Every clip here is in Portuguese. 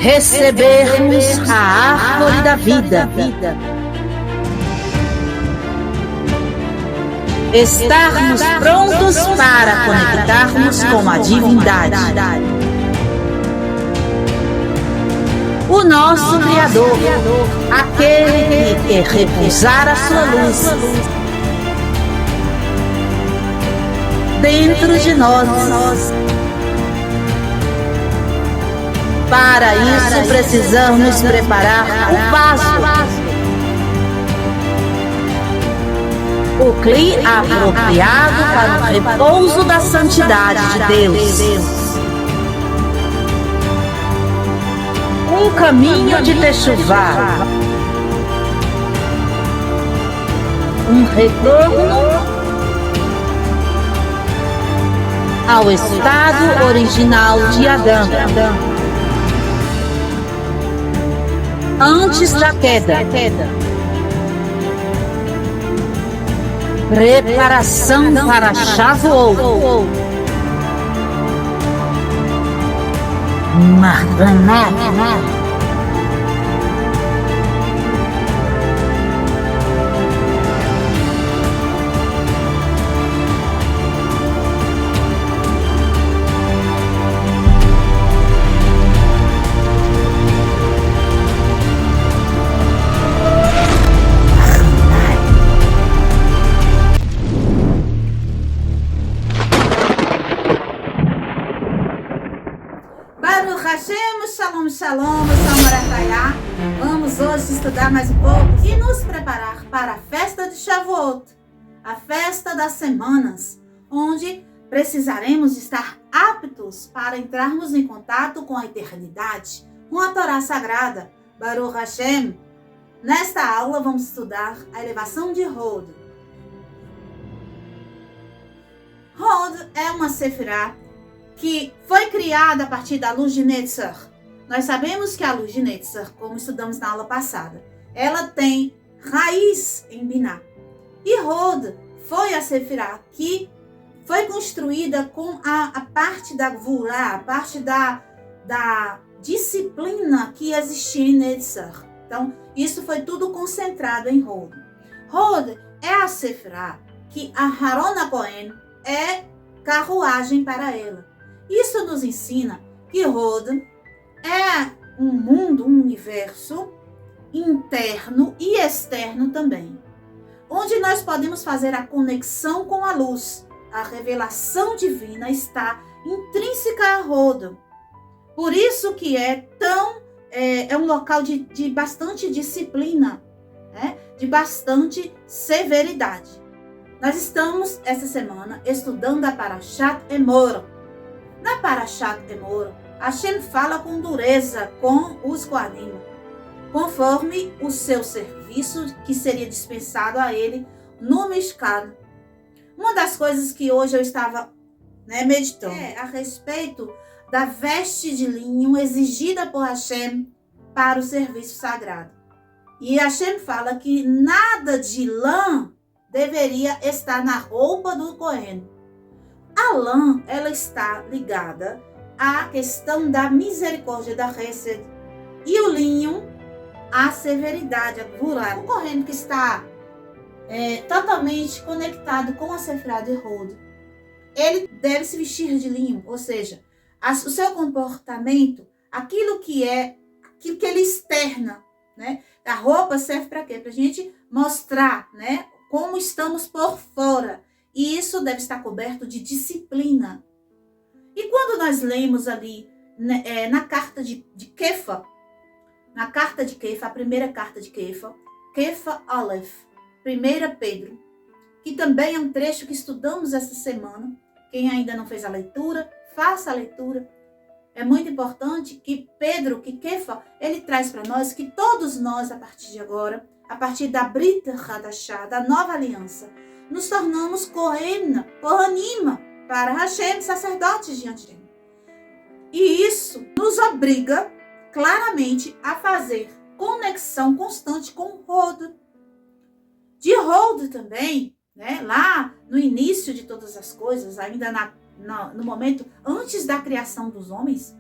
recebermos a árvore da vida, estarmos prontos para conectarmos com a divindade, o nosso Criador, aquele que quer repousar a sua luz dentro de nós. Para isso precisamos preparar o vaso, o cli apropriado para o repouso da santidade de Deus. Um caminho de Techuvá, um retorno ao estado original de Adão, antes da queda. Preparação para Shavuot. Maranata. Shalom, shalom, Samaracaiá. Vamos hoje estudar mais um pouco e nos preparar para a festa de Shavuot, a festa das semanas, onde precisaremos estar aptos para entrarmos em contato com a eternidade, com a Torá Sagrada, Baruch Hashem. Nesta aula vamos estudar a elevação de Hod. Hod é uma sefirá que foi criada a partir da luz de Netzach. Nós sabemos que a luz de Netzach, como estudamos na aula passada, ela tem raiz em Biná. E Hod foi a sefirá que foi construída com a parte da Gvurá, a parte da disciplina que existia em Netzach. Então, isso foi tudo concentrado em Hod. Hod é a sefirá que a Aharon HaKohen é carruagem para ela. Isso nos ensina que Hod é um mundo, um universo interno e externo também, onde nós podemos fazer a conexão com a luz. A revelação divina está intrínseca a Hod. Por isso que é um local de bastante disciplina, né? De bastante severidade. Nós estamos essa semana estudando a Parashat Emor. Na Parashat Emor, Hashem fala com dureza com os Kohanim, conforme o seu serviço que seria dispensado a ele no Mishkan. Uma das coisas que hoje eu estava meditando é a respeito da veste de linho exigida por Hashem para o serviço sagrado. E Hashem fala que nada de lã deveria estar na roupa do Kohen. A lã, ela está ligada à questão da misericórdia, da Hesed, e o linho, à severidade, a Gvurá. O Kohen que está totalmente conectado com a sefirá de Hod, ele deve se vestir de linho, ou seja, o seu comportamento, aquilo que ele externa, né? A roupa serve para quê? Para a gente mostrar, né, como estamos por fora. E isso deve estar coberto de disciplina. E quando nós lemos ali na carta de Kefa, a primeira carta de Kefa, Kefa Aleph, 1 Pedro, que também é um trecho que estudamos essa semana. Quem ainda não fez a leitura, faça a leitura. É muito importante que Kefa, ele traz para nós que todos nós, a partir de agora, a partir da Brit Hadashah, da nova aliança, nos tornamos Kohanim para Hashem, sacerdotes diante dele. E isso nos obriga claramente a fazer conexão constante com Hod. De Hod também, né, lá no início de todas as coisas, ainda no momento antes da criação dos homens,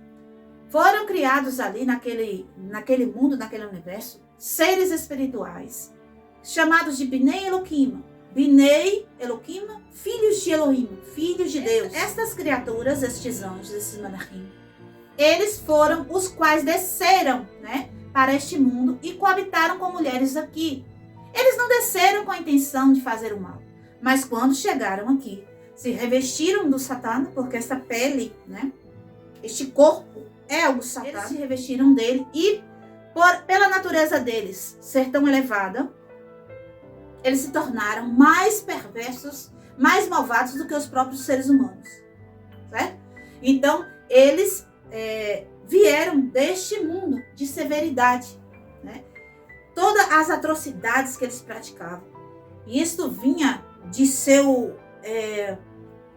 Foram criados ali naquele mundo, naquele universo, seres espirituais, chamados de Bnei Elohim. Bnei Elohim, filhos de Elohim, filhos de Deus. Estas criaturas, estes anjos, esses malachim, eles foram os quais desceram, né, para este mundo e coabitaram com mulheres aqui. Eles não desceram com a intenção de fazer o mal, mas quando chegaram aqui, se revestiram do Satã, porque essa pele, né, este corpo é o Satã. Eles se revestiram dele e, pela natureza deles ser tão elevada, eles se tornaram mais perversos, mais malvados do que os próprios seres humanos, certo? Então, eles vieram deste mundo de severidade, né? Todas as atrocidades que eles praticavam. E isto vinha de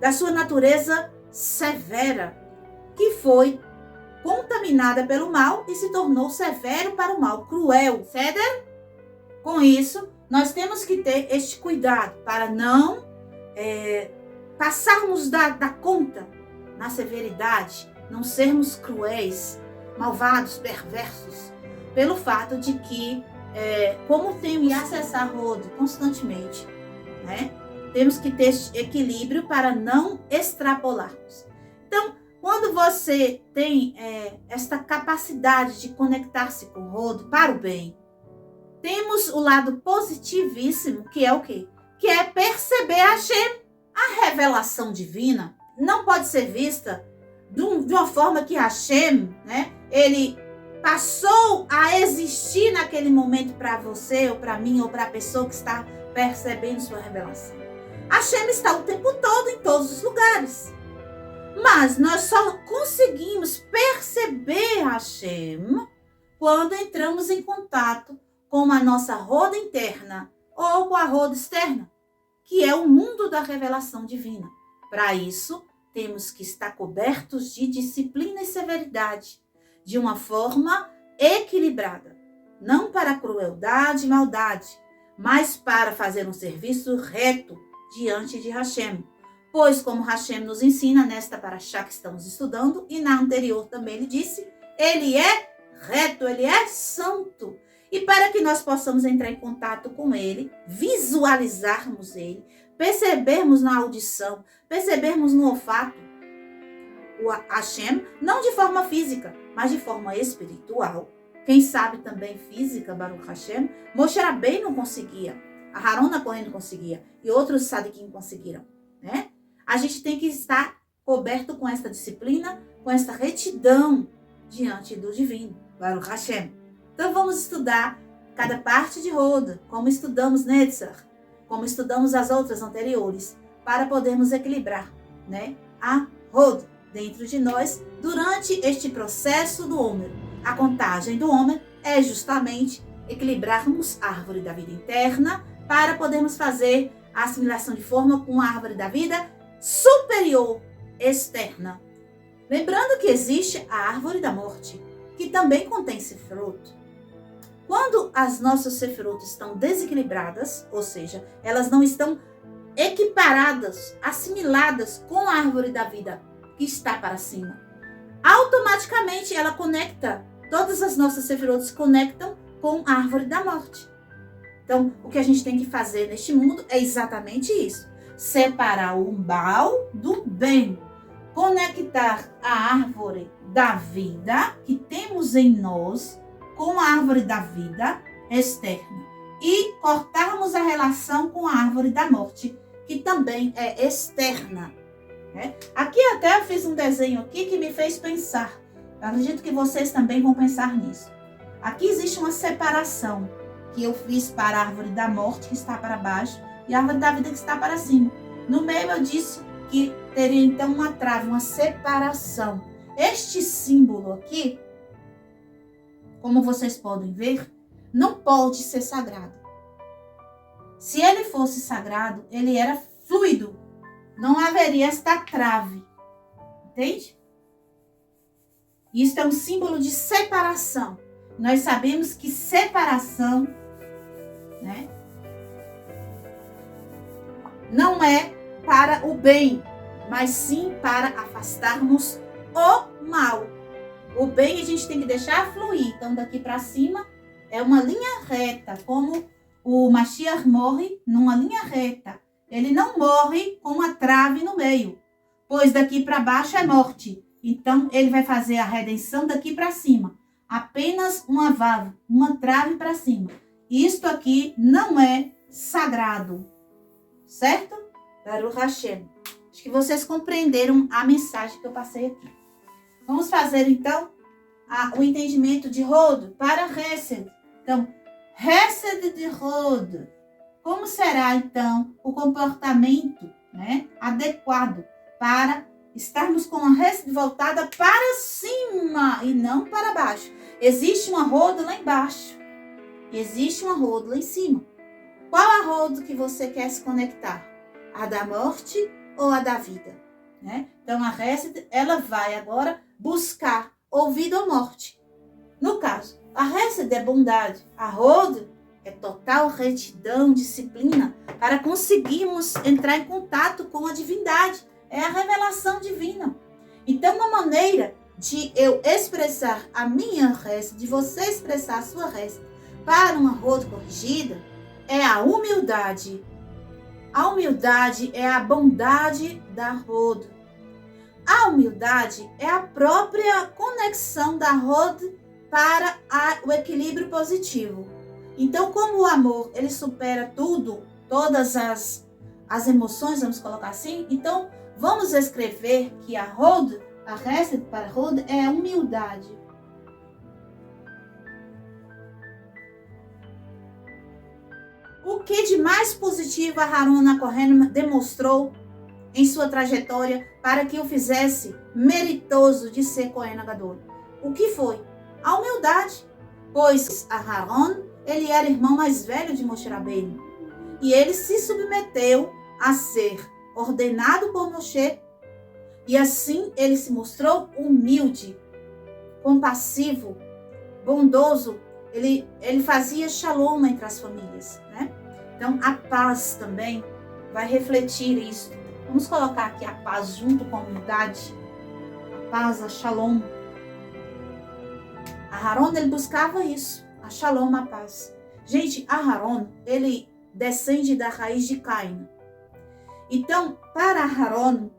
da sua natureza severa, que foi contaminada pelo mal e se tornou severo para o mal, cruel. Ceder? Com isso, nós temos que ter este cuidado para não passarmos da conta na severidade, não sermos cruéis, malvados, perversos, pelo fato de que, como temos que acessar rodo constantemente, né, temos que ter equilíbrio para não extrapolarmos. Então, quando você tem esta capacidade de conectar-se com o rodo para o bem, temos o lado positivíssimo, que é o quê? Que é perceber Hashem. A revelação divina não pode ser vista de uma forma que Hashem, né, ele passou a existir naquele momento para você, ou para mim, ou para a pessoa que está percebendo sua revelação. Hashem está o tempo todo em todos os lugares. Mas nós só conseguimos perceber Hashem quando entramos em contato com a nossa roda interna ou com a roda externa, que é o mundo da revelação divina. Para isso, temos que estar cobertos de disciplina e severidade, de uma forma equilibrada, não para crueldade e maldade, mas para fazer um serviço reto diante de Hashem. Pois, como Hashem nos ensina nesta paraxá que estamos estudando, e na anterior também ele disse, ele é reto, ele é santo. E para que nós possamos entrar em contato com ele, visualizarmos ele, percebermos na audição, percebermos no olfato o Hashem, não de forma física, mas de forma espiritual. Quem sabe também física, Baruch Hashem, Moshe Rabbeinu não conseguia, a Aharon HaKohen não conseguia, e outros Sadikim conseguiram, né? A gente tem que estar coberto com esta disciplina, com esta retidão diante do divino, Baruch Hashem. Então vamos estudar cada parte de roda, como estudamos Netzach, como estudamos as outras anteriores, para podermos equilibrar, né, a roda dentro de nós durante este processo do Homer. A contagem do Homer é justamente equilibrarmos a árvore da vida interna para podermos fazer a assimilação de forma com a árvore da vida superior externa. Lembrando que existe a árvore da morte, que também contém sefirot. Quando as nossas sefirot estão desequilibradas, ou seja, elas não estão equiparadas, assimiladas com a árvore da vida que está para cima, automaticamente ela conecta, todas as nossas sefirot se conectam com a árvore da morte. Então, o que a gente tem que fazer neste mundo é exatamente isso. Separar o mal do bem. Conectar a árvore da vida que temos em nós com a árvore da vida externa. E cortarmos a relação com a árvore da morte, que também é externa. Né? Aqui até eu fiz um desenho aqui que me fez pensar. Eu acredito que vocês também vão pensar nisso. Aqui existe uma separação que eu fiz para a árvore da morte, que está para baixo, e a árvore da vida, que está para cima. No meio eu disse que teria então uma trave, uma separação. Este símbolo aqui, como vocês podem ver, não pode ser sagrado. Se ele fosse sagrado, ele era fluido. Não haveria esta trave. Entende? Isso é um símbolo de separação. Nós sabemos que separação, né, não é para o bem, mas sim para afastarmos o mal. O bem a gente tem que deixar fluir. Então, daqui para cima é uma linha reta, como o Mashiach morre numa linha reta. Ele não morre com uma trave no meio, pois daqui para baixo é morte. Então, ele vai fazer a redenção daqui para cima. Apenas uma vav, uma trave para cima. Isto aqui não é sagrado, certo? Baruch Hashem. Acho que vocês compreenderam a mensagem que eu passei aqui. Vamos fazer, então, o entendimento de Hod para Hesed. Então, Hesed de Hod. Como será, então, o comportamento, né, adequado para estarmos com a Hesed voltada para cima e não para baixo? Existe uma Hod lá embaixo. Existe uma Hod lá em cima. Qual a Hod que você quer se conectar? A da morte ou a da vida? Né? Então, a Hesed, ela vai agora buscar ou vida ou morte. No caso, a Hesed é bondade. A Hod é total retidão, disciplina, para conseguirmos entrar em contato com a divindade. É a revelação divina. Então, uma maneira de eu expressar a minha Hesed, de você expressar a sua Hesed para uma Hod corrigida, é a humildade. A humildade é a bondade da Hod. A humildade é a própria conexão da Hod para o equilíbrio positivo. Então, como o amor, ele supera tudo, todas as emoções, vamos colocar assim, então vamos escrever que a Hod, a Hesed para Hod é a humildade. O que de mais positivo a Aharon Kohen demonstrou em sua trajetória para que o fizesse meritoso de ser Kohen Gadol? O que foi? A humildade. Pois Aharon, ele era irmão mais velho de Moshe Rabbeinu. E ele se submeteu a ser ordenado por Moshe. E assim ele se mostrou humilde, compassivo, bondoso. Ele fazia shalom entre as famílias, né? Então, a paz também vai refletir isso. Vamos colocar aqui a paz junto com a humildade. A paz, a shalom. Aharon, ele buscava isso. A shalom, a paz. Gente, Aharon, ele descende da raiz de Caim. Então, para Aharon,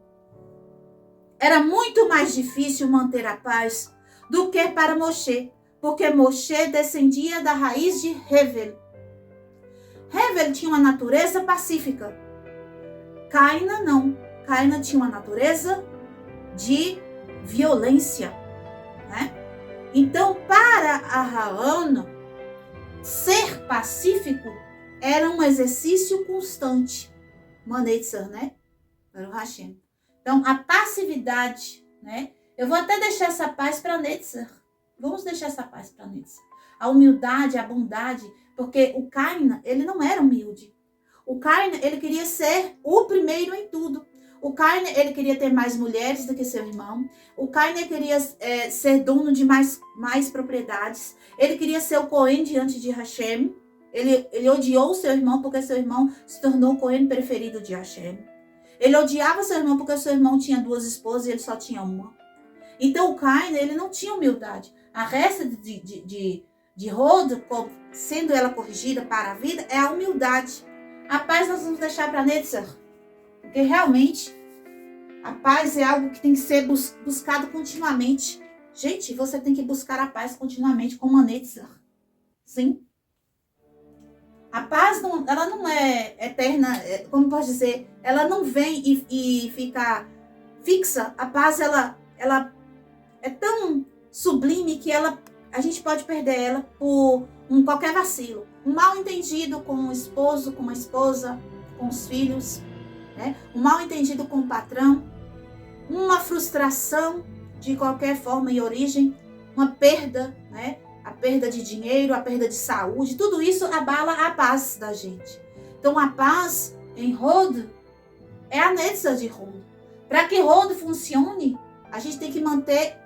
era muito mais difícil manter a paz do que para Moshe. Porque Moshe descendia da raiz de Hevel. Hevel tinha uma natureza pacífica. Caina não. Caina tinha uma natureza de violência, né? Então, para Aharon, ser pacífico era um exercício constante. Manetzer, né? Para o Hashem. Então, a passividade, né? Eu vou até deixar essa paz para Netzer. Vamos deixar essa paz para Netzer. A humildade, a bondade, porque o Caim, ele não era humilde. O Caim, ele queria ser o primeiro em tudo. O Caim, ele queria ter mais mulheres do que seu irmão. O Caim, ele queria ser dono de mais propriedades. Ele queria ser o Cohen diante de Hashem. Ele odiou seu irmão porque seu irmão se tornou o Cohen preferido de Hashem. Ele odiava seu irmão porque seu irmão tinha 2 esposas e ele só tinha uma. Então o Caim, ele não tinha humildade. A resta de Hod, sendo ela corrigida para a vida, é a humildade. A paz nós vamos deixar para Netzer. Porque realmente a paz é algo que tem que ser buscado continuamente. Gente, você tem que buscar a paz continuamente como a Netzer. Sim. A paz ela não é eterna, como pode dizer, ela não vem e fica fixa. A paz ela é tão sublime que a gente pode perder ela por qualquer vacilo. Um mal entendido com o esposo, com a esposa, com os filhos, né? Um mal entendido com o patrão, uma frustração de qualquer forma e origem, uma perda, né? A perda de dinheiro, a perda de saúde, tudo isso abala a paz da gente. Então a paz em Hod é a Netzer de Hod. Para que Hod funcione, a gente tem que manter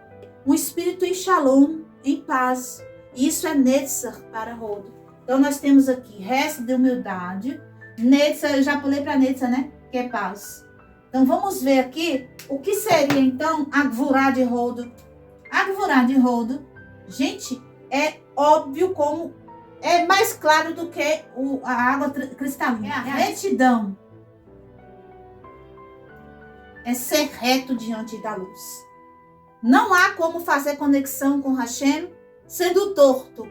um espírito em shalom, em paz. E isso é Netzer para Hod. Então nós temos aqui resto de humildade. Netzer, eu já pulei para Netzer, né? Que é paz. Então vamos ver aqui o que seria então a Gvurá de Hod. A Gvurá de Hod, gente, é óbvio como é mais claro do que a água cristalina. É a retidão. É ser reto diante da luz. Não há como fazer conexão com Hashem sendo torto.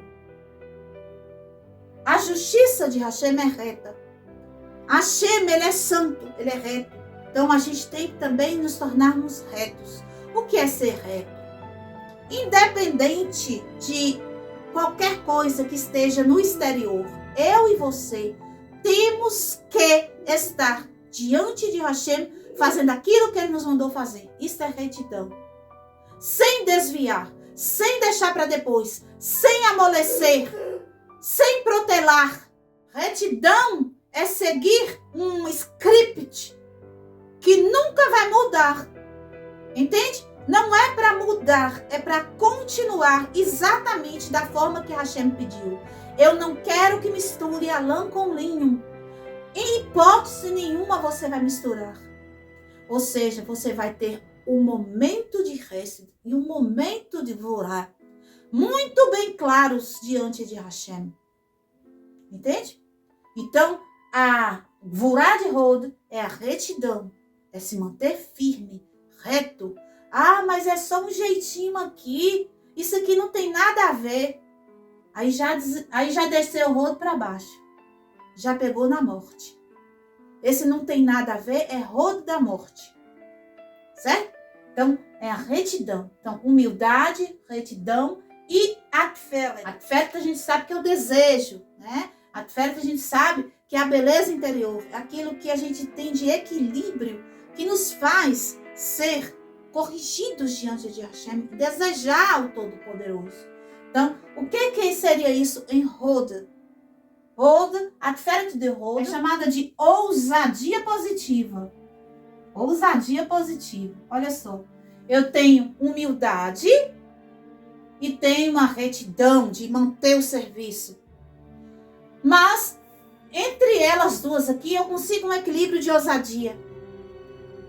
A justiça de Hashem é reta. Hashem, ele é santo, ele é reto. Então a gente tem que também nos tornarmos retos. O que é ser reto? Independente de qualquer coisa que esteja no exterior, eu e você temos que estar diante de Hashem fazendo aquilo que ele nos mandou fazer. Isso é retidão. Sem desviar, sem deixar para depois, sem amolecer, sem protelar. Retidão é seguir um script que nunca vai mudar. Entende? Não é para mudar, é para continuar exatamente da forma que Hashem pediu. Eu não quero que misture a lã com linho. Em hipótese nenhuma você vai misturar. Ou seja, você vai ter um momento de Hesed e um momento de Gvurá muito bem claros diante de Hashem. Entende? Então, a Gvurá de Hod é a retidão, é se manter firme, reto. Ah, mas é só um jeitinho aqui, isso aqui não tem nada a ver. Aí já desceu o rodo para baixo, já pegou na morte. Esse não tem nada a ver, é rodo da morte. Certo? Então, é a retidão. Então, humildade, retidão e atferet. Atferet a gente sabe que é o desejo, né? Atferet a gente sabe que é a beleza interior, aquilo que a gente tem de equilíbrio, que nos faz ser corrigidos diante de Hashem, desejar o Todo-Poderoso. Então, o que seria isso em Hod? Hod, a Atferet de Hod, é chamada de ousadia positiva. Ousadia positiva. Olha só, eu tenho humildade e tenho uma retidão de manter o serviço. Mas, entre elas duas aqui, eu consigo um equilíbrio de ousadia.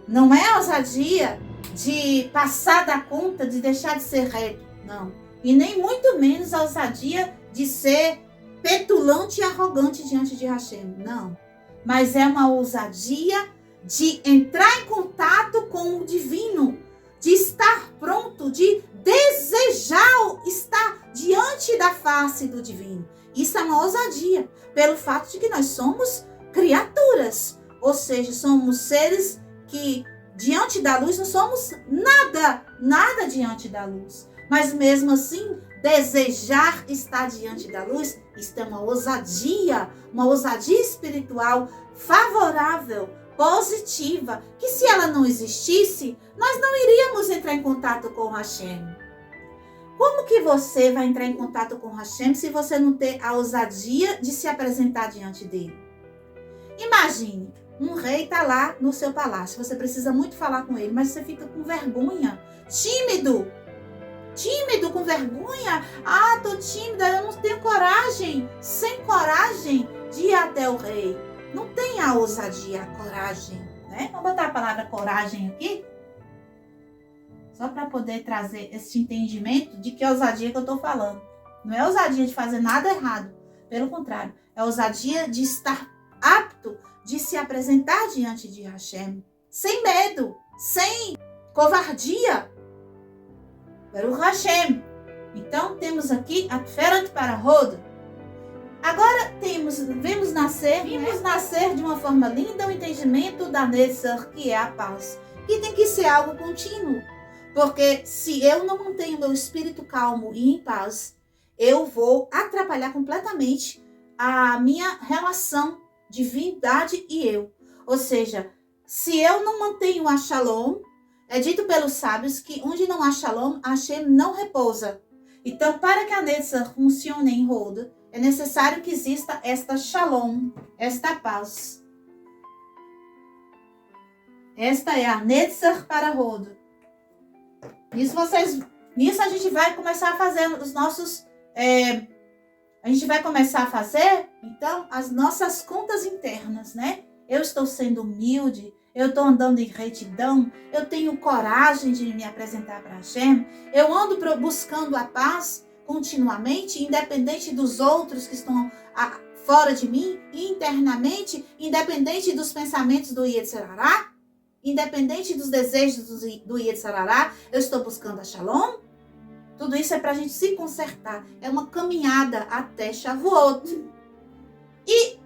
Não é ousadia de passar da conta, de deixar de ser reto, não. E nem muito menos a ousadia de ser petulante e arrogante diante de Hashem, não. Mas é uma ousadia de entrar em contato com o divino, de estar pronto, de desejar estar diante da face do divino. Isso é uma ousadia, pelo fato de que nós somos criaturas, ou seja, somos seres que diante da luz não somos nada diante da luz. Mas mesmo assim, desejar estar diante da luz, isso é uma ousadia espiritual favorável, positiva, que se ela não existisse, nós não iríamos entrar em contato com Hashem. Como que você vai entrar em contato com Hashem se você não ter a ousadia de se apresentar diante dele? Imagine, um rei está lá no seu palácio, você precisa muito falar com ele, mas você fica com vergonha, tímido, com vergonha. Ah, tô tímida, eu não tenho coragem, sem coragem de ir até o rei. Não tem a ousadia, a coragem, né? Vamos botar a palavra coragem aqui, só para poder trazer esse entendimento de que ousadia que eu estou falando. Não é ousadia de fazer nada errado, pelo contrário, é ousadia de estar apto de se apresentar diante de Hashem, sem medo, sem covardia, para o Hashem. Então, temos aqui a Atferet para Hod. Agora vimos nascer de uma forma linda o entendimento da Netzach, que é a paz, que tem que ser algo contínuo, porque se eu não mantenho meu espírito calmo e em paz, eu vou atrapalhar completamente a minha relação divindade e eu. Ou seja, se eu não mantenho a Shalom, é dito pelos sábios que onde não há Shalom, Hashem não repousa. Então, para que a Netzach funcione em Hod, é necessário que exista esta Shalom, esta paz. Esta é a Netzach para Hod. Nisso a gente vai começar a fazer os nossos... a gente vai começar a fazer, então, as nossas contas internas, né? eu estou sendo humilde, eu estou andando em retidão, eu tenho coragem de me apresentar para Hashem, eu ando buscando a paz continuamente, independente dos outros que estão fora de mim, e internamente, independente dos pensamentos do Yetzer Hara, independente dos desejos do Yetzer Hara, eu estou buscando a Shalom. Tudo isso é para a gente se consertar. É uma caminhada até Shavuot. E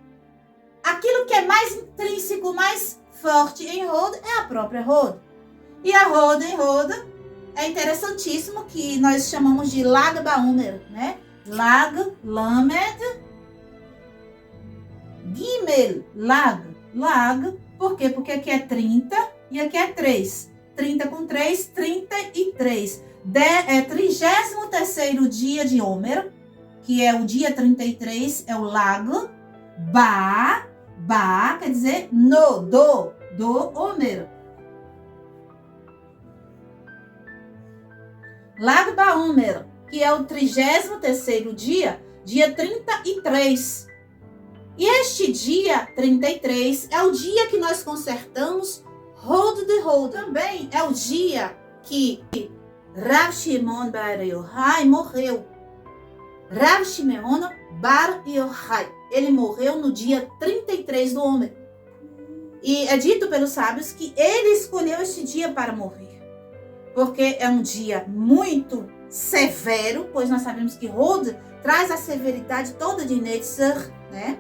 aquilo que é mais intrínseco, mais forte em Hod é a própria Hod. E a Hod em Hod é interessantíssimo que nós chamamos de Lag Baomer, né? Lag, Lamed, Gimel, Lag. Por quê? Porque aqui é 30 e aqui é 3. 30 com 3, 33. É 33º dia de Omer, que é o dia 33, é o Lag. Ba, quer dizer do Omer. Lag Baomer, que é o 33º dia, dia 33. E este dia 33 é o dia que nós consertamos Hod de Hod. Também é o dia que Rav Shimon Bar Yochai morreu. Rav Shimon Bar Yochai. Ele morreu no dia 33 do Omer. E é dito pelos sábios que ele escolheu este dia para morrer. Porque é um dia muito severo, pois nós sabemos que Hod traz a severidade toda de Netzer, né?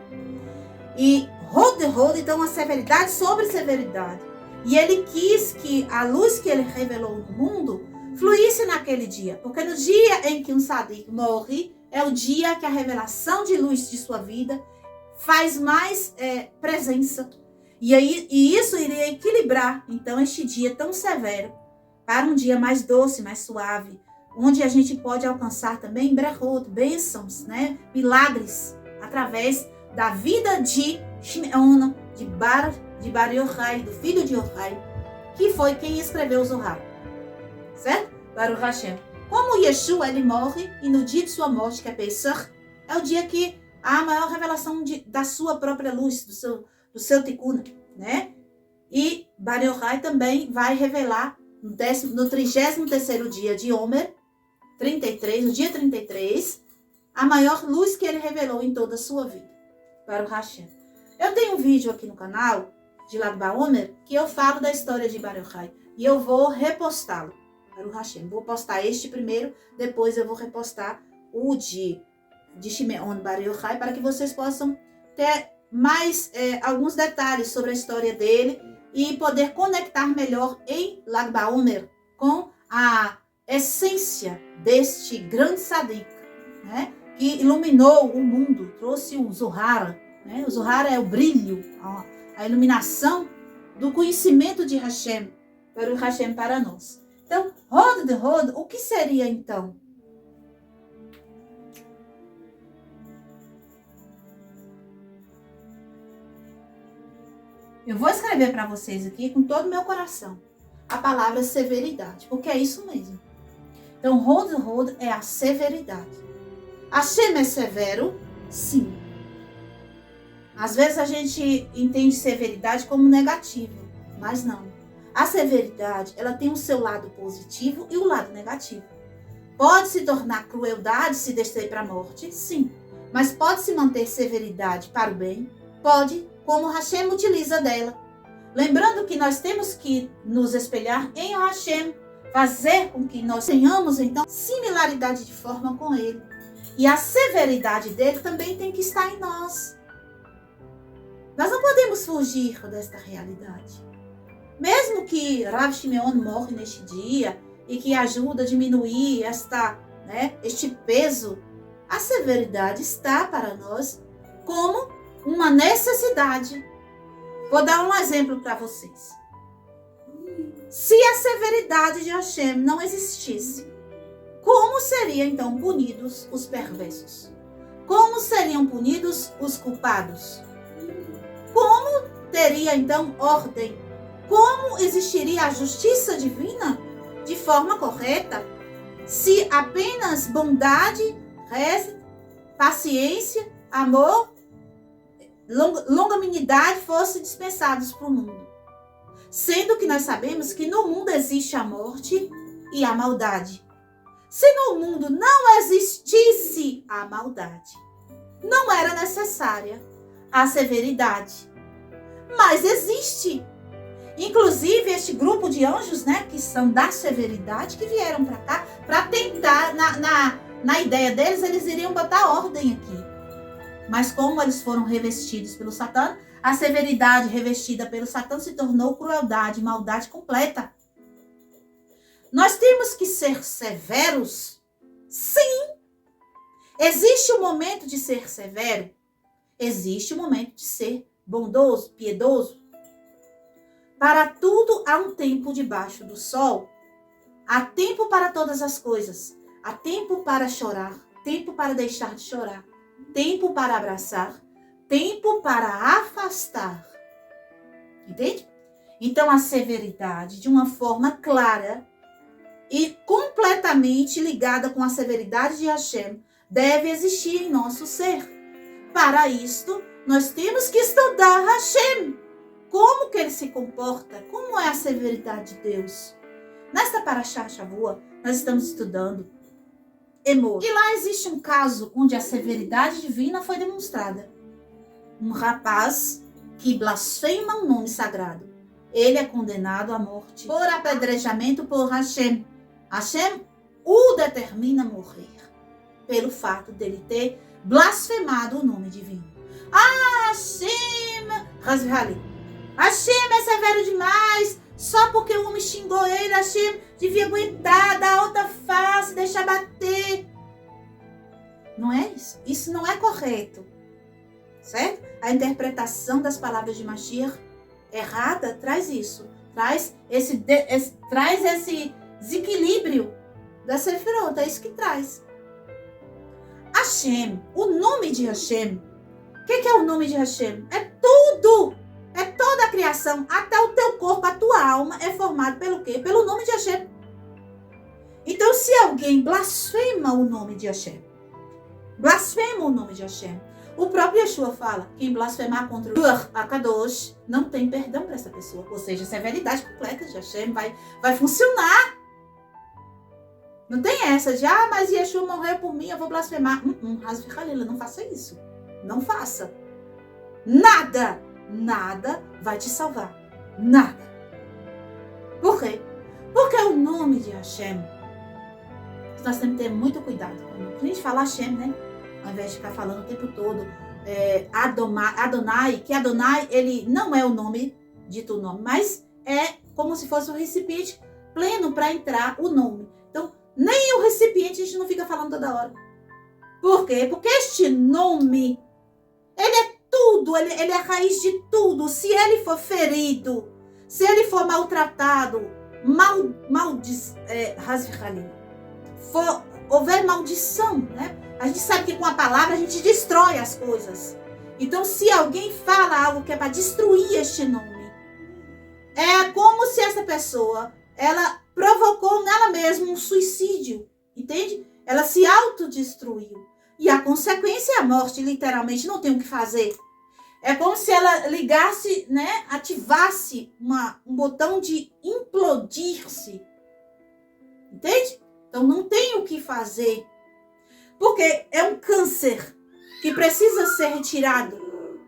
E Hod, então, a severidade sobre severidade. E ele quis que a luz que ele revelou no mundo fluísse naquele dia. Porque no dia em que um tzadik morre, é o dia que a revelação de luz de sua vida faz mais presença. E isso iria equilibrar, então, este dia tão severo para um dia mais doce, mais suave, onde a gente pode alcançar também brechot, bênçãos, né? Milagres, através da vida de Shimeon, de Bar Yochai, do filho de Yochai, que foi quem escreveu o Zohar. Certo? Baruch Hashem. Como Yeshua, ele morre, e no dia de sua morte, que é Pesach, é o dia que há a maior revelação da sua própria luz, do seu tikkun, né? E Bar Yochai também vai revelar no 33º dia de Omer, 33, no dia 33, a maior luz que ele revelou em toda a sua vida. Baruch Hashem. Eu tenho um vídeo aqui no canal de Lag Baomer que eu falo da história de Bar Yochai e eu vou repostá-lo. Baruch Hashem. Vou postar este primeiro, depois eu vou repostar o de Shimeon Bar Yochai para que vocês possam ter mais alguns detalhes sobre a história dele e poder conectar melhor em Lag Baomer com a essência deste grande tzadik, né? Que iluminou o mundo, trouxe o Zohar, né? O Zohar é o brilho, a iluminação do conhecimento de Hashem, para o Hashem para nós. Então, Hod de Hod, o que seria então? Eu vou escrever para vocês aqui com todo o meu coração a palavra severidade, porque é isso mesmo. Então, Hod de Hod é a severidade. Hashem é severo? Sim. Às vezes a gente entende severidade como negativo, mas não. A severidade, ela tem o seu lado positivo e o lado negativo. Pode se tornar crueldade se descer para a morte? Sim. Mas pode se manter severidade para o bem? Pode, como Hashem utiliza dela. Lembrando que nós temos que nos espelhar em Hashem, fazer com que nós tenhamos, então, similaridade de forma com ele. E a severidade dele também tem que estar em nós. Nós não podemos fugir desta realidade. Mesmo que Rav Shimeon morre neste dia e que ajuda a diminuir este peso, a severidade está para nós como uma necessidade. Vou dar um exemplo para vocês. Se a severidade de Hashem não existisse, como seriam então punidos os perversos? Como seriam punidos os culpados? Como teria então ordem? Como existiria a justiça divina de forma correta se apenas bondade, paciência, amor longanimidade fossem dispensados para o mundo. Sendo que nós sabemos que no mundo existe a morte e a maldade. Se no mundo não existisse a maldade, não era necessária a severidade. Mas existe. Inclusive, este grupo de anjos, né, que são da severidade, que vieram para cá, para tentar, na ideia deles, eles iriam botar ordem aqui. Mas como eles foram revestidos pelo Satã, a severidade revestida pelo Satã se tornou crueldade, maldade completa. Nós temos que ser severos? Sim. Existe o momento de ser severo? Existe o momento de ser bondoso, piedoso. Para tudo há um tempo debaixo do sol. Há tempo para todas as coisas. Há tempo para chorar, tempo para deixar de chorar, tempo para abraçar, tempo para afastar. Entende? Então a severidade, de uma forma clara e completamente ligada com a severidade de Hashem, deve existir em nosso ser. Para isto, nós temos que estudar Hashem. Como que ele se comporta? Como é a severidade de Deus? Nesta Parashá Shavua, nós estamos estudando Emor. E lá existe um caso onde a severidade divina foi demonstrada. Um rapaz que blasfema um nome sagrado. Ele é condenado à morte por apedrejamento por Hashem. Hashem o determina a morrer pelo fato dele ter blasfemado o nome divino. Ah, Hashem! Hashem é severo demais. Só porque o homem xingou ele, Hashem devia aguentar, dar outra face, deixar bater. Não é isso. Isso não é correto. Certo? A interpretação das palavras de Mashiach errada traz isso. Traz esse desequilíbrio da Sefirot. É isso que traz. Hashem, o nome de Hashem. O que é o nome de Hashem? É tudo. É toda a criação, até o teu corpo, a tua alma é formado pelo quê? Pelo nome de Hashem. Então, se alguém blasfema o nome de Hashem, blasfema o nome de Hashem, o próprio Yeshua fala, quem blasfemar contra o Ruach HaKadosh não tem perdão para essa pessoa. Ou seja, a severidade completa de Hashem vai funcionar. Não tem essa de, mas Yeshua morreu por mim, eu vou blasfemar. Hasvi Halila, não faça isso. Não faça. Nada vai te salvar. Nada. Por quê? Porque o nome de Hashem, nós temos que ter muito cuidado. Quando a gente fala Hashem, né? Ao invés de ficar falando o tempo todo Adonai, que Adonai, ele não é o nome, dito o nome, mas é como se fosse um recipiente pleno para entrar o nome. Então, nem o recipiente a gente não fica falando toda hora. Por quê? Porque este nome, ele é tudo, ele é a raiz de tudo. Se ele for ferido, se ele for maltratado, houver maldição, né? A gente sabe que com a palavra a gente destrói as coisas. Então, se alguém fala algo que é para destruir este nome, é como se essa pessoa, ela provocou nela mesma um suicídio, entende? Ela se autodestruiu. E a consequência é a morte, literalmente, não tem o que fazer. É como se ela ligasse, né, ativasse um botão de implodir-se. Entende? Então não tem o que fazer. Porque é um câncer que precisa ser retirado.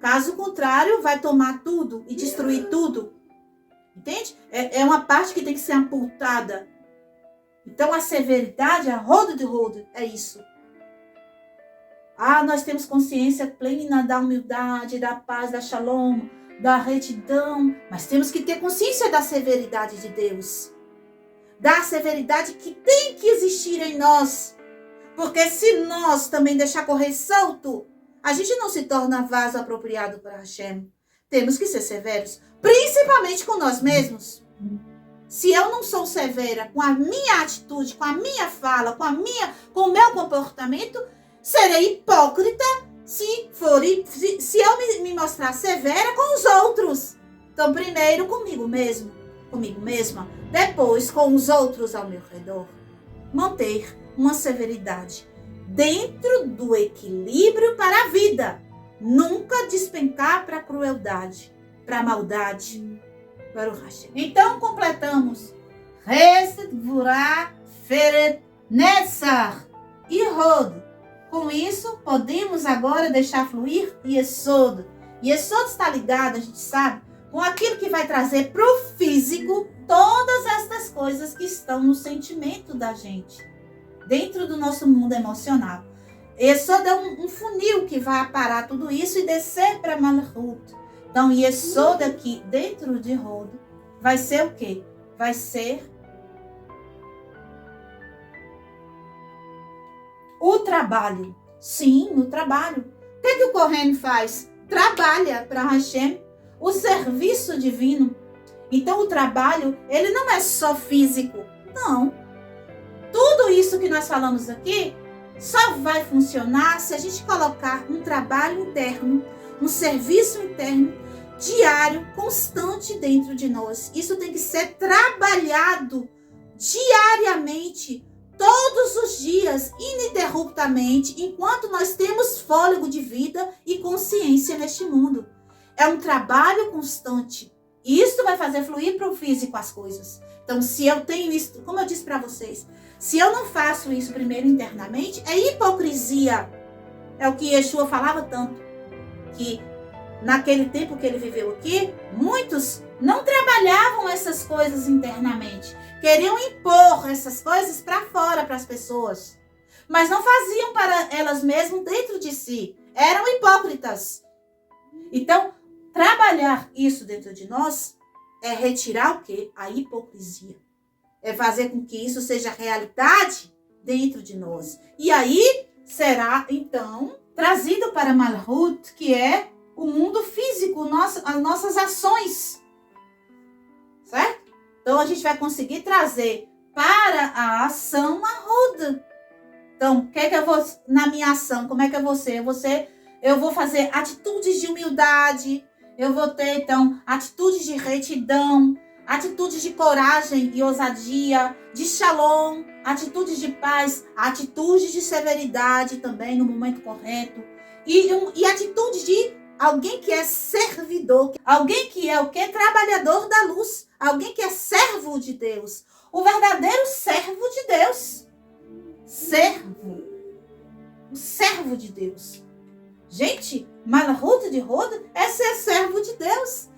Caso contrário, vai tomar tudo e destruir tudo. Entende? É uma parte que tem que ser amputada. Então a severidade, a roda de roda, é isso. Nós temos consciência plena da humildade, da paz, da shalom, da retidão. Mas temos que ter consciência da severidade de Deus. Da severidade que tem que existir em nós. Porque se nós também deixar correr solto, a gente não se torna vaso apropriado para Hashem. Temos que ser severos, principalmente com nós mesmos. Se eu não sou severa com a minha atitude, com a minha fala, com o meu comportamento, serei hipócrita se eu me mostrar severa com os outros. Então, primeiro comigo mesmo, comigo mesma, depois com os outros ao meu redor. Manter uma severidade dentro do equilíbrio para a vida. nunca despencar para a crueldade, para a maldade. Baruch Hashem. Então completamos Hesed, Gvurah, Feret, Netzach e Hod. Com isso, podemos agora deixar fluir Yesod. Yesod está ligado, a gente sabe, com aquilo que vai trazer para o físico todas estas coisas que estão no sentimento da gente, dentro do nosso mundo emocional. Yesod é um funil que vai aparar tudo isso e descer para Malchut. Então, Yesod aqui dentro de Hod vai ser o quê? Vai ser o trabalho. Sim, o trabalho. O que o Kohen faz? Trabalha para Hashem, o serviço divino. Então, o trabalho, ele não é só físico. Não. Tudo isso que nós falamos aqui só vai funcionar se a gente colocar um trabalho interno, um serviço interno, diário, constante dentro de nós. Isso tem que ser trabalhado diariamente, todos os dias, ininterruptamente, enquanto nós temos fôlego de vida e consciência neste mundo. É um trabalho constante. E isso vai fazer fluir para o físico as coisas. Então, se eu tenho isso, como eu disse para vocês, se eu não faço isso primeiro internamente, é hipocrisia. É o que Yeshua falava tanto. Que naquele tempo que ele viveu aqui, muitos não trabalhavam essas coisas internamente. Queriam impor essas coisas para fora, para as pessoas. Mas não faziam para elas mesmas dentro de si. Eram hipócritas. Então, trabalhar isso dentro de nós é retirar o quê? A hipocrisia. É fazer com que isso seja realidade dentro de nós. E aí será, então, trazido para Malchut, que é o mundo físico, as nossas ações. Certo? Então, a gente vai conseguir trazer para a ação a Hod. Então, o que é que eu vou, na minha ação, como é que eu vou ser? Eu vou fazer atitudes de humildade, eu vou ter, então, atitudes de retidão, atitudes de coragem e ousadia, de shalom, atitudes de paz, atitudes de severidade também no momento correto. E atitudes de alguém que é servidor, alguém que é o quê? Trabalhador da luz, alguém que é servo de Deus, o verdadeiro servo de Deus. O servo de Deus. Gente, Malchut de Hod é ser servo de Deus.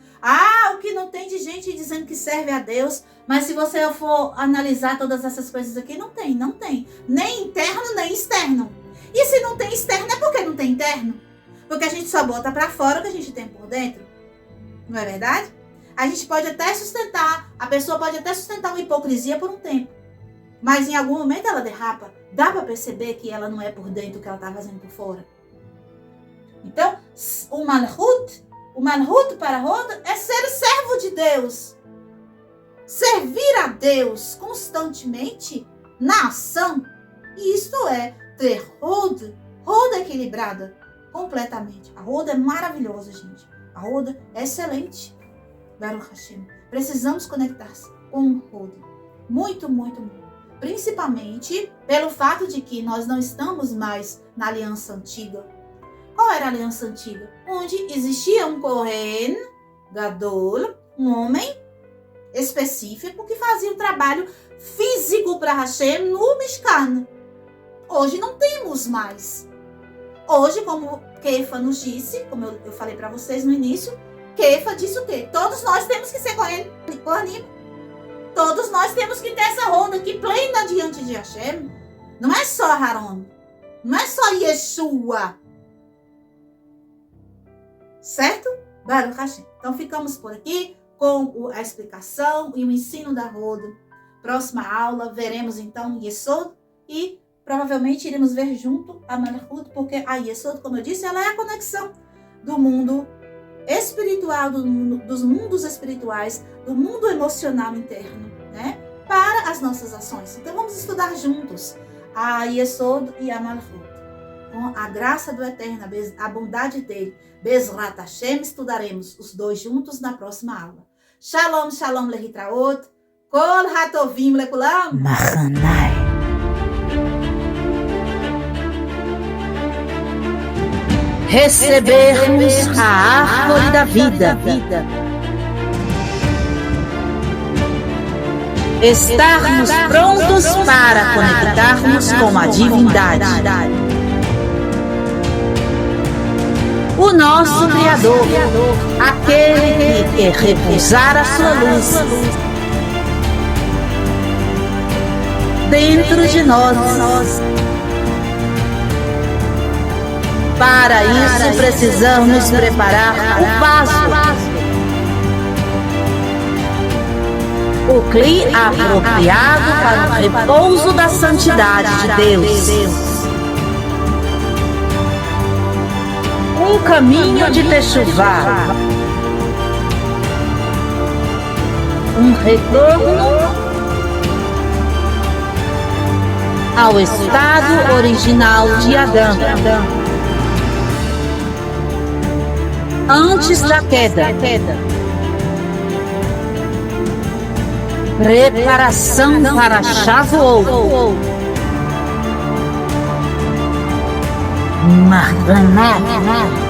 O que não tem de gente dizendo que serve a Deus, mas se você for analisar todas essas coisas aqui, não tem. Nem interno, nem externo. E se não tem externo, é porque não tem interno. Porque a gente só bota para fora o que a gente tem por dentro. Não é verdade? A gente pode até sustentar, a pessoa pode até sustentar uma hipocrisia por um tempo. Mas em algum momento ela derrapa. Dá para perceber que ela não é por dentro o que ela está fazendo por fora. Então, o Malchut para Hod é ser servo de Deus. Servir a Deus constantemente na ação. E isto é ter Hod equilibrada completamente. A Hod é maravilhosa, gente. A Hod é excelente. Baruch Hashem. Precisamos conectar-se com Hod. Muito, muito, muito. Principalmente pelo fato de que nós não estamos mais na aliança antiga. Qual era a aliança antiga? Onde existia um Kohen Gadol, um homem específico que fazia o trabalho físico para Hashem no Mishkan. Hoje não temos mais. Hoje, como Kefa nos disse, como eu falei para vocês no início, Kefa disse o quê? Todos nós temos que ser Kohanim. Todos nós temos que ter essa ronda aqui plena diante de Hashem. Não é só Haron. Não é só Yeshua. Certo? Baruch Hashem. Então ficamos por aqui com a explicação e o ensino da Roda. Próxima aula veremos então Yesod e provavelmente iremos ver junto a Malchut, porque a Yesod, como eu disse, ela é a conexão do mundo espiritual, dos mundos espirituais, do mundo emocional interno, né? Para as nossas ações. Então vamos estudar juntos a Yesod e a Malchut. Com a graça do Eterno, a bondade dele, Bezrat Hashem, estudaremos os dois juntos na próxima aula. Shalom, shalom lehitraot, kol hatovim lekulam. Machanai. recebermos a árvore da vida, estarmos prontos para conectarmos com a divindade, o nosso Criador, aquele que quer repousar a sua luz dentro de nós. Para isso precisamos preparar o vaso, o cli apropriado para o repouso da santidade de Deus. Um caminho de Techuvá, um retorno ao estado original de Adão, antes da queda. Preparação para Shavuot. Maranatha.